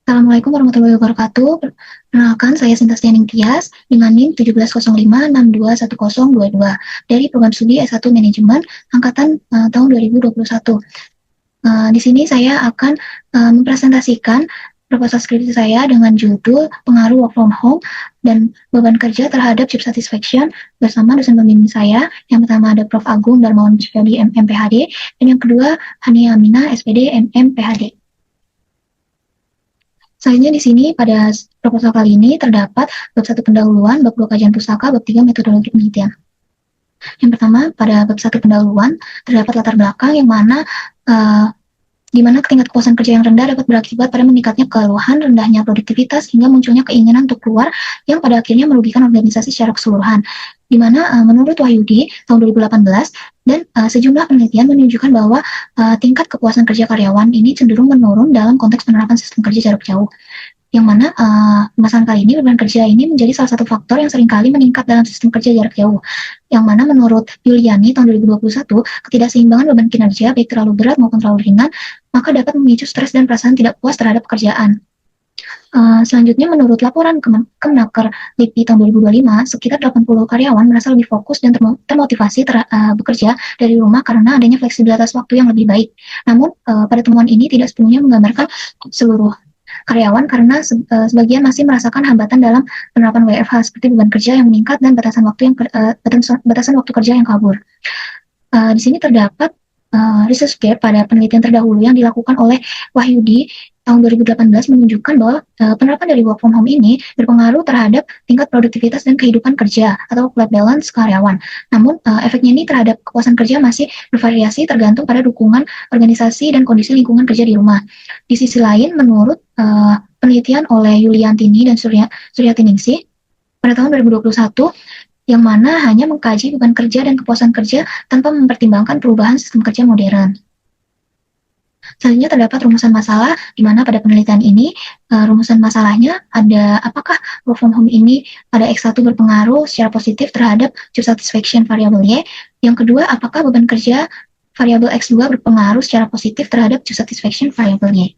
Assalamualaikum warahmatullahi wabarakatuh. Perkenalkan, saya Sinta Stianing Tias dengan NIM 1705621022 dari Program Studi S1 Manajemen Angkatan tahun 2021. Di sini saya akan mempresentasikan proposal skripsi saya dengan judul Pengaruh Work from Home dan Beban Kerja Terhadap Job Satisfaction bersama dosen pembimbing saya. Yang pertama ada Prof. Agung Darmawan Supriyadi, MPhD, dan yang kedua Hania Aminah, SPD, MPhD. Selanjutnya di sini pada proposal kali ini terdapat bab 1 pendahuluan, bab 2 kajian pustaka, bab 3 metodologi penelitian. Yang pertama, pada bab 1 pendahuluan terdapat latar belakang yang mana di mana tingkat kepuasan kerja yang rendah dapat berakibat pada meningkatnya keluhan, rendahnya produktivitas, hingga munculnya keinginan untuk keluar yang pada akhirnya merugikan organisasi secara keseluruhan. Di mana menurut Wahyudi tahun 2018 dan sejumlah penelitian menunjukkan bahwa tingkat kepuasan kerja karyawan ini cenderung menurun dalam konteks penerapan sistem kerja jarak jauh. Yang mana pembahasan kali ini beban kerja ini menjadi salah satu faktor yang seringkali meningkat dalam sistem kerja jarak jauh. Yang mana menurut Yuliani tahun 2021, ketidakseimbangan beban kinerja baik terlalu berat maupun terlalu ringan, maka dapat memicu stres dan perasaan tidak puas terhadap pekerjaan. Selanjutnya menurut laporan Kemenaker LIPI tahun 2025, sekitar 80 karyawan merasa lebih fokus dan termotivasi bekerja dari rumah karena adanya fleksibilitas waktu yang lebih baik. Namun pada temuan ini tidak sepenuhnya menggambarkan seluruh karyawan karena sebagian masih merasakan hambatan dalam penerapan WFH seperti beban kerja yang meningkat dan batasan waktu kerja yang kabur. Di sini terdapat research gap pada penelitian terdahulu yang dilakukan oleh Wahyudi tahun 2018 menunjukkan bahwa penerapan dari work from home ini berpengaruh terhadap tingkat produktivitas dan kehidupan kerja atau work-life balance karyawan. Namun efeknya ini terhadap kepuasan kerja masih bervariasi tergantung pada dukungan organisasi dan kondisi lingkungan kerja di rumah. Di sisi lain, menurut penelitian oleh Yuliantini dan Suryatiningsih pada tahun 2021, yang mana hanya mengkaji beban kerja dan kepuasan kerja tanpa mempertimbangkan perubahan sistem kerja modern. Selanjutnya terdapat rumusan masalah, di mana pada penelitian ini rumusan masalahnya ada apakah work from home ini pada X1 berpengaruh secara positif terhadap job satisfaction variabel Y. Yang kedua, apakah beban kerja variabel X2 berpengaruh secara positif terhadap job satisfaction variabel Y.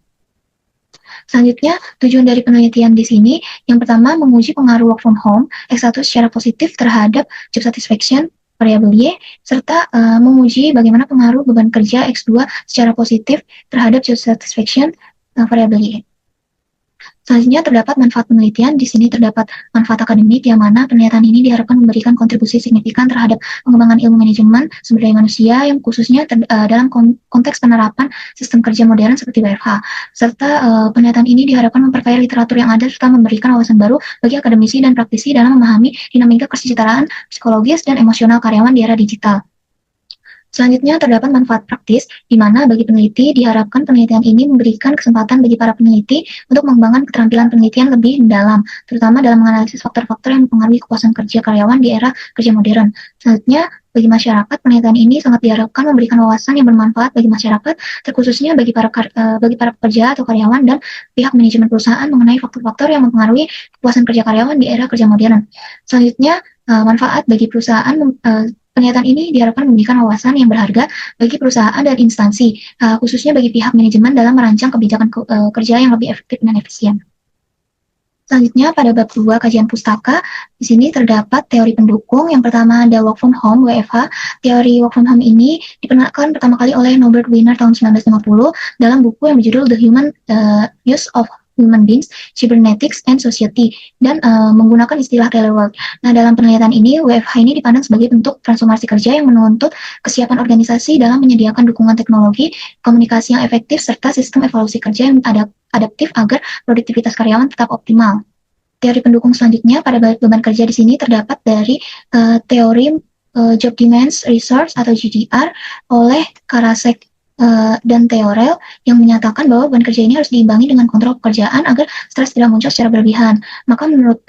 Selanjutnya, tujuan dari penelitian di sini, yang pertama menguji pengaruh work from home X1 secara positif terhadap job satisfaction variabel Y, serta menguji bagaimana pengaruh beban kerja X2 secara positif terhadap job satisfaction variabel Y. Selanjutnya terdapat manfaat penelitian. Di sini terdapat manfaat akademik yang mana penelitian ini diharapkan memberikan kontribusi signifikan terhadap pengembangan ilmu manajemen sumber daya manusia yang khususnya dalam konteks penerapan sistem kerja modern seperti WFH. Serta penelitian ini diharapkan memperkaya literatur yang ada serta memberikan wawasan baru bagi akademisi dan praktisi dalam memahami dinamika kesejahteraan psikologis dan emosional karyawan di era digital. Selanjutnya terdapat manfaat praktis, di mana bagi peneliti diharapkan penelitian ini memberikan kesempatan bagi para peneliti untuk mengembangkan keterampilan penelitian lebih mendalam, terutama dalam menganalisis faktor-faktor yang mempengaruhi kepuasan kerja karyawan di era kerja modern. Selanjutnya, bagi masyarakat, penelitian ini sangat diharapkan memberikan wawasan yang bermanfaat bagi masyarakat, terkhususnya bagi para pekerja atau karyawan dan pihak manajemen perusahaan mengenai faktor-faktor yang mempengaruhi kepuasan kerja karyawan di era kerja modern. Selanjutnya, manfaat bagi perusahaan. Penelitian ini diharapkan memberikan wawasan yang berharga bagi perusahaan dan instansi, khususnya bagi pihak manajemen dalam merancang kebijakan kerja yang lebih efektif dan efisien. Selanjutnya, pada bab 2 kajian pustaka, di sini terdapat teori pendukung. Yang pertama ada work from home, WFH. Teori work from home ini diperkenalkan pertama kali oleh Nobel Winner tahun 1950 dalam buku yang berjudul The Human Use of Human Beings, Cybernetics and Society, dan menggunakan istilah telework. Nah, dalam penelitian ini, WFH ini dipandang sebagai bentuk transformasi kerja yang menuntut kesiapan organisasi dalam menyediakan dukungan teknologi, komunikasi yang efektif, serta sistem evaluasi kerja yang adaptif agar produktivitas karyawan tetap optimal. Teori pendukung selanjutnya pada beban kerja di sini terdapat dari teori Job Demands Resource atau GDR oleh Karasek dan Theorel yang menyatakan bahwa beban kerja ini harus diimbangi dengan kontrol pekerjaan agar stres tidak muncul secara berlebihan. Maka menurut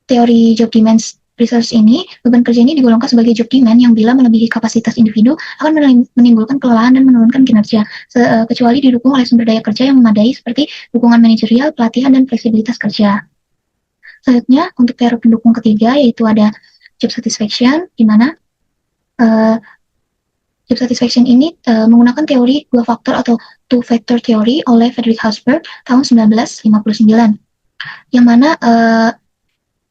teori Job Demands Research ini, beban kerja ini digolongkan sebagai job demand yang bila melebihi kapasitas individu akan menimbulkan kelelahan dan menurunkan kinerja, kecuali didukung oleh sumber daya kerja yang memadai seperti dukungan manajerial, pelatihan, dan fleksibilitas kerja. Selanjutnya, untuk teori pendukung ketiga yaitu ada job satisfaction, di mana Job satisfaction ini menggunakan teori dua faktor atau two-factor theory oleh Frederick Hausberg tahun 1959, yang mana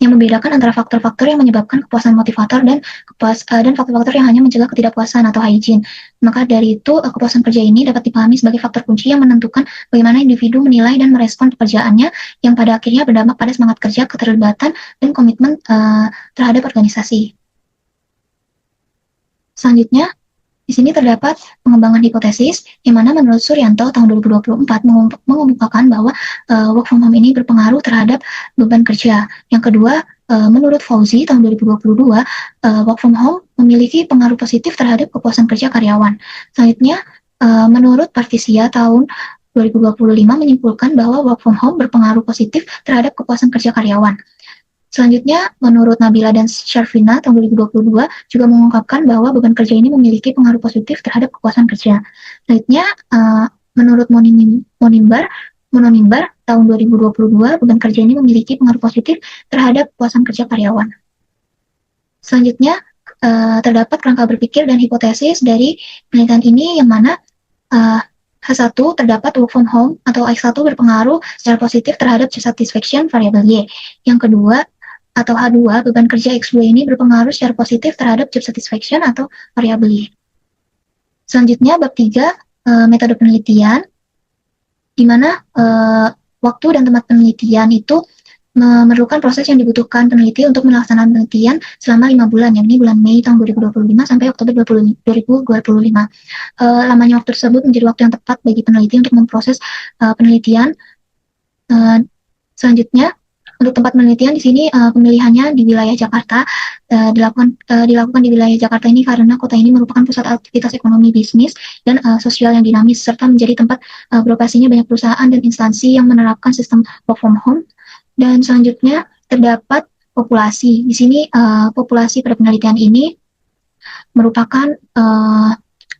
yang membedakan antara faktor-faktor yang menyebabkan kepuasan motivator dan faktor-faktor yang hanya mencegah ketidakpuasan atau hygiene. Maka dari itu, kepuasan kerja ini dapat dipahami sebagai faktor kunci yang menentukan bagaimana individu menilai dan merespon pekerjaannya, yang pada akhirnya berdampak pada semangat kerja, keterlibatan, dan komitmen terhadap organisasi. Selanjutnya, di sini terdapat pengembangan hipotesis, yang mana menurut Suryanto tahun 2024 mengemukakan bahwa work from home ini berpengaruh terhadap beban kerja. Yang kedua, menurut Fauzi tahun 2022, work from home memiliki pengaruh positif terhadap kepuasan kerja karyawan. Selanjutnya, menurut Partisia tahun 2025 menyimpulkan bahwa work from home berpengaruh positif terhadap kepuasan kerja karyawan. Selanjutnya, menurut Nabila dan Syarfina tahun 2022 juga mengungkapkan bahwa beban kerja ini memiliki pengaruh positif terhadap kepuasan kerja. Selanjutnya, menurut Monimbar tahun 2022, beban kerja ini memiliki pengaruh positif terhadap kepuasan kerja karyawan. Selanjutnya, terdapat kerangka berpikir dan hipotesis dari penelitian ini, yang mana H1 terdapat work from home atau X1 berpengaruh secara positif terhadap job satisfaction variabel Y. Yang kedua, atau H2, beban kerja X2 ini berpengaruh secara positif terhadap job satisfaction atau variabel Y. Selanjutnya, bab 3, metode penelitian, di mana waktu dan tempat penelitian itu memerlukan proses yang dibutuhkan peneliti untuk melaksanakan penelitian selama 5 bulan, yakni bulan Mei tahun 2025 sampai Oktober 2025. Lamanya waktu tersebut menjadi waktu yang tepat bagi peneliti untuk memproses penelitian. Selanjutnya, untuk tempat penelitian di sini pemilihannya di wilayah Jakarta, dilakukan di wilayah Jakarta ini karena kota ini merupakan pusat aktivitas ekonomi, bisnis, dan sosial yang dinamis, serta menjadi tempat beroperasinya banyak perusahaan dan instansi yang menerapkan sistem work from home. Dan selanjutnya terdapat populasi. Di sini populasi pada penelitian ini merupakan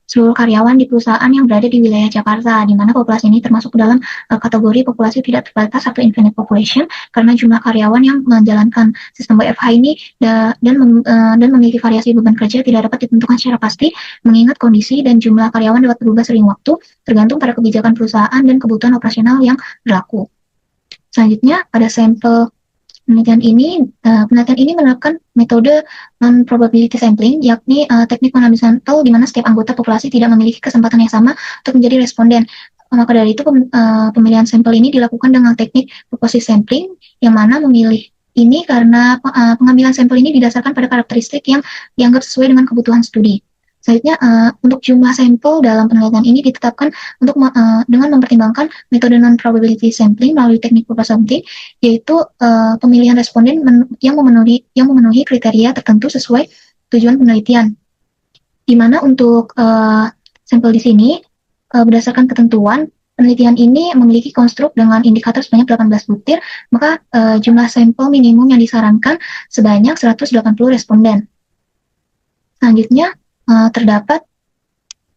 seluruh karyawan di perusahaan yang berada di wilayah Jakarta, di mana populasi ini termasuk dalam kategori populasi tidak terbatas atau infinite population, karena jumlah karyawan yang menjalankan sistem WFH ini dan memiliki variasi beban kerja tidak dapat ditentukan secara pasti, mengingat kondisi dan jumlah karyawan dapat berubah sering waktu, tergantung pada kebijakan perusahaan dan kebutuhan operasional yang berlaku. Selanjutnya, pada sampel penelitian ini menerapkan metode non-probability sampling, yakni teknik mengambil sampel di mana setiap anggota populasi tidak memiliki kesempatan yang sama untuk menjadi responden. Maka dari itu, pemilihan sampel ini dilakukan dengan teknik purposive sampling, yang mana memilih ini karena pengambilan sampel ini didasarkan pada karakteristik yang dianggap sesuai dengan kebutuhan studi. Selanjutnya, untuk jumlah sampel dalam penelitian ini ditetapkan dengan mempertimbangkan metode non-probability sampling melalui teknik purposive sampling, yaitu pemilihan responden yang memenuhi kriteria tertentu sesuai tujuan penelitian. Di mana untuk sampel di sini, berdasarkan ketentuan, penelitian ini memiliki konstruk dengan indikator sebanyak 18 butir, maka jumlah sampel minimum yang disarankan sebanyak 180 responden. Selanjutnya, terdapat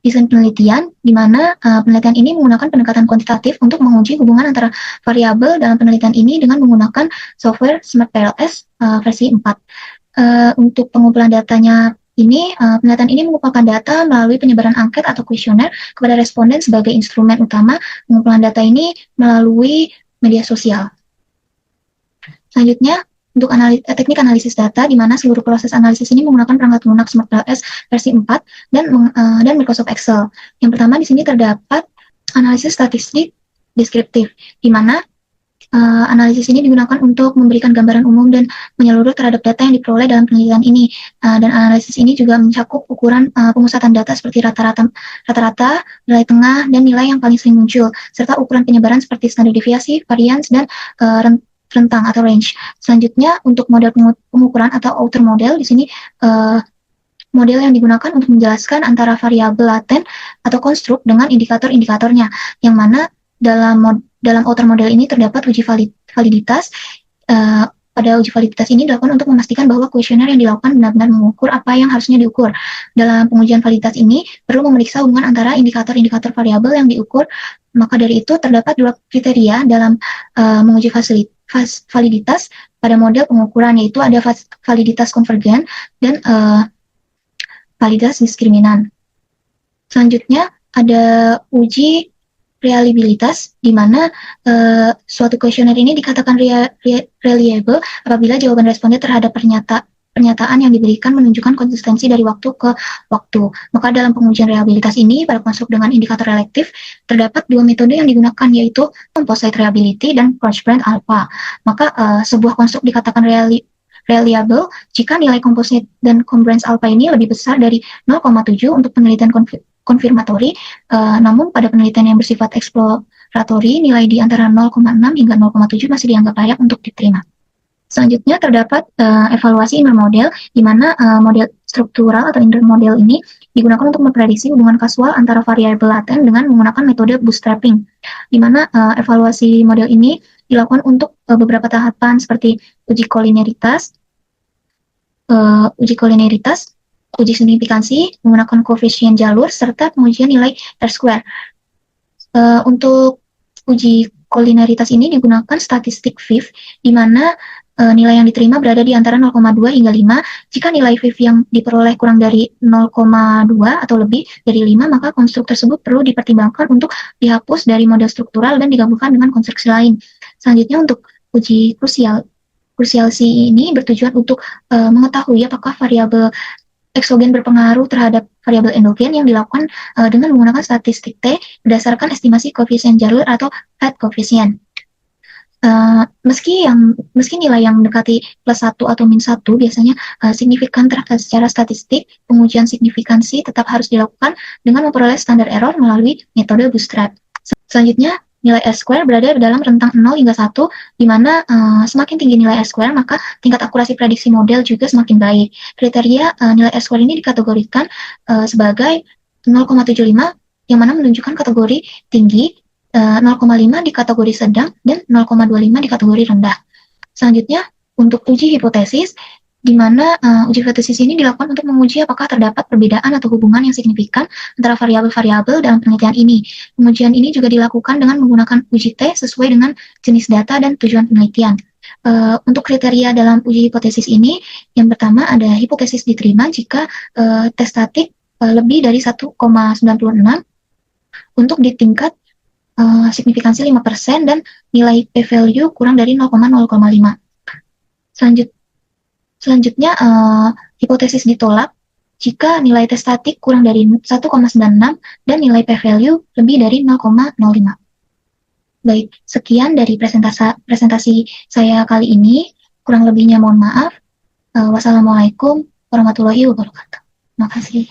desain penelitian, di mana penelitian ini menggunakan pendekatan kuantitatif untuk menguji hubungan antara variabel dalam penelitian ini dengan menggunakan software SmartPLS versi 4. Untuk pengumpulan datanya ini, penelitian ini mengumpulkan data melalui penyebaran angket atau kuesioner kepada responden sebagai instrumen utama pengumpulan data ini melalui media sosial. Selanjutnya, untuk teknik analisis data, di mana seluruh proses analisis ini menggunakan perangkat lunak SmartPLS versi 4 dan Microsoft Excel. Yang pertama, di sini terdapat analisis statistik deskriptif, di mana analisis ini digunakan untuk memberikan gambaran umum dan menyeluruh terhadap data yang diperoleh dalam penelitian ini. Dan analisis ini juga mencakup ukuran pemusatan data seperti rata-rata, nilai tengah, dan nilai yang paling sering muncul, serta ukuran penyebaran seperti standar deviasi, variance, dan rentang atau range. Selanjutnya, untuk model pengukuran atau outer model, di sini model yang digunakan untuk menjelaskan antara variabel laten atau konstruk dengan indikator-indikatornya, yang mana dalam outer model ini terdapat uji validitas. Pada uji validitas ini dilakukan untuk memastikan bahwa kuesioner yang dilakukan benar-benar mengukur apa yang harusnya diukur. Dalam pengujian validitas ini perlu memeriksa hubungan antara indikator-indikator variabel yang diukur. Maka dari itu terdapat dua kriteria dalam menguji validitas pada model pengukuran, yaitu ada validitas konvergen dan validitas diskriminan. Selanjutnya ada uji reliabilitas, di mana suatu kuesioner ini dikatakan reliable apabila jawaban responden terhadap pernyataan yang diberikan menunjukkan konsistensi dari waktu ke waktu. Maka dalam pengujian reliabilitas ini, pada konstruk dengan indikator relatif, terdapat dua metode yang digunakan, yaitu composite reliability dan Cross-Brand alpha. Maka sebuah konstruk dikatakan reliable jika nilai composite dan Cross-Brand alpha ini lebih besar dari 0,7 untuk penelitian konfirmatori, namun pada penelitian yang bersifat eksploratori, nilai di antara 0,6 hingga 0,7 masih dianggap layak untuk diterima. Selanjutnya terdapat evaluasi inner model, di mana model struktural atau inner model ini digunakan untuk memprediksi hubungan kasual antara variabel laten dengan menggunakan metode bootstrapping, di mana evaluasi model ini dilakukan untuk beberapa tahapan seperti uji kolineritas, uji signifikansi menggunakan koefisien jalur, serta pengujian nilai R-square. Untuk uji kolineritas ini digunakan statistik FIF, di mana nilai yang diterima berada di antara 0,2 hingga 5. Jika nilai FIF yang diperoleh kurang dari 0,2 atau lebih dari 5, maka konstruk tersebut perlu dipertimbangkan untuk dihapus dari model struktural dan digabungkan dengan konstruksi lain. Selanjutnya untuk uji krusialsi ini bertujuan untuk mengetahui apakah variabel eksogen berpengaruh terhadap variabel endogen yang dilakukan dengan menggunakan statistik T berdasarkan estimasi koefisien jalur atau head koefisien. Meski nilai yang mendekati +1 atau -1 biasanya signifikan secara statistik, pengujian signifikansi tetap harus dilakukan dengan memperoleh standar error melalui metode bootstrap. Selanjutnya, nilai R-square berada dalam rentang 0 hingga 1, di mana semakin tinggi nilai R-square, maka tingkat akurasi prediksi model juga semakin baik. Kriteria nilai R-square ini dikategorikan sebagai 0,75, yang mana menunjukkan kategori tinggi, 0,5 di kategori sedang, dan 0,25 di kategori rendah. Selanjutnya, untuk uji hipotesis, di mana uji hipotesis ini dilakukan untuk menguji apakah terdapat perbedaan atau hubungan yang signifikan antara variabel-variabel dalam penelitian ini. Pengujian ini juga dilakukan dengan menggunakan uji T sesuai dengan jenis data dan tujuan penelitian. Untuk kriteria dalam uji hipotesis ini, yang pertama ada hipotesis diterima jika T statik lebih dari 1,96 untuk di tingkat signifikansi 5% dan nilai p-value kurang dari 0,05. Selanjutnya, hipotesis ditolak jika nilai T statik kurang dari 1,96 dan nilai p-value lebih dari 0,05. Baik, sekian dari presentasi saya kali ini. Kurang lebihnya mohon maaf. Wassalamualaikum warahmatullahi wabarakatuh. Terima kasih.